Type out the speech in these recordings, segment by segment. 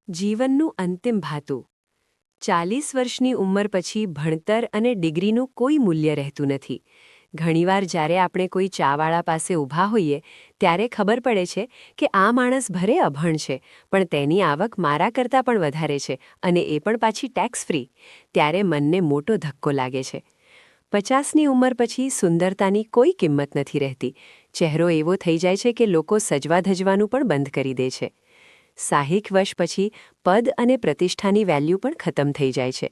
જીવનનું અંતિમ ભાતું 40 વર્ષની ઉંમર પછી ભણતર અને ડિગ્રીનું કોઈ મૂલ્ય રહેતું નથી. ઘણીવાર જ્યારે આપણે કોઈ ચાવાળા પાસે ઊભા હોઈએ ત્યારે ખબર પડે છે કે આ માણસ ભલે અભણ છે પણ તેની આવક મારા કરતાં પણ વધારે છે અને એ પણ પાછી ટેક્સ ફ્રી. ત્યારે મનને મોટો ધક્કો લાગે છે. 50ની ઉંમર પછી સુંદરતાની કોઈ કિંમત નથી રહેતી. ચહેરો એવો થઈ જાય છે કે લોકો સજવા ધજવાનું પણ બંધ કરી દે છે. 60 વર્ષ પછી પદ અને પ્રતિષ્ઠાની વેલ્યુ પણ ખતમ થઈ જાય છે.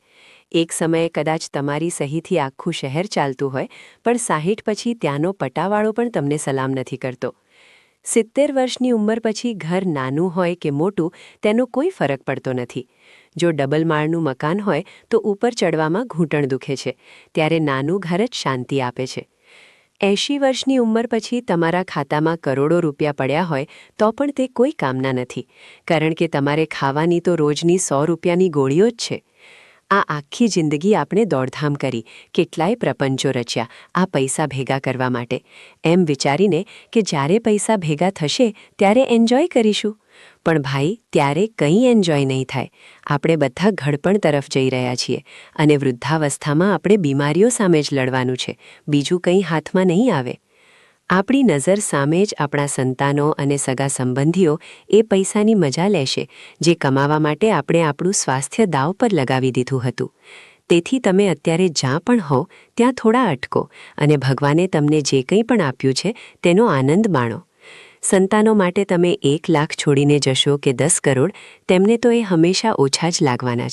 એક સમયે કદાચ તમારી સહીથી આખું શહેર ચાલતું હોય પણ 60 પછી ત્યાંનો પટાવાળો પણ તમને સલામ નથી કરતો. 70 વર્ષની ઉંમર પછી ઘર નાનું હોય કે મોટું તેનો કોઈ ફરક પડતો નથી. જો ડબલ માળનું મકાન હોય તો ઉપર ચડવામાં ઘૂંટણ દુખે છે, ત્યારે નાનું ઘર જ શાંતિ આપે છે. 80 વર્ષની ઉંમર પછી તમારા ખાતામાં કરોડો રૂપિયા પડ્યા હોય તો પણ તે કોઈ કામના નથી, કારણ કે તમારે ખાવાની તો રોજની 100 રૂપિયાની ગોળીઓ જ છે. આ આખી જિંદગી આપણે દોડધામ કરી, કેટલાય પ્રપંચો રચ્યા આ પૈસા ભેગા કરવા માટે, એમ વિચારીને કે જ્યારે પૈસા ભેગા થશે ત્યારે એન્જોય કરીશું. પણ ભાઈ, ત્યારે કંઈ એન્જોય નહીં થાય. આપણે બધા ઘડપણ તરફ જઈ રહ્યા છીએ અને વૃદ્ધાવસ્થામાં આપણે બીમારીઓ સામે જ લડવાનું છે, બીજું કંઈ હાથમાં નહીં આવે. આપણી નજર સામે જ આપણા સંતાનો અને સગા સંબંધીઓ એ પૈસાની મજા લેશે જે કમાવા માટે આપણે આપણું સ્વાસ્થ્ય દાવ પર લગાવી દીધું હતું. તેથી તમે અત્યારે જ્યાં પણ હો ત્યાં થોડા અટકો અને ભગવાને તમને જે કંઈ પણ આપ્યું છે તેનો આનંદ માણો. સંતાનો માટે તમે 1 લાખ છોડીને જશો કે 10 કરોડ, તેમને તો એ હંમેશા ઓછા જ લાગવાના છે.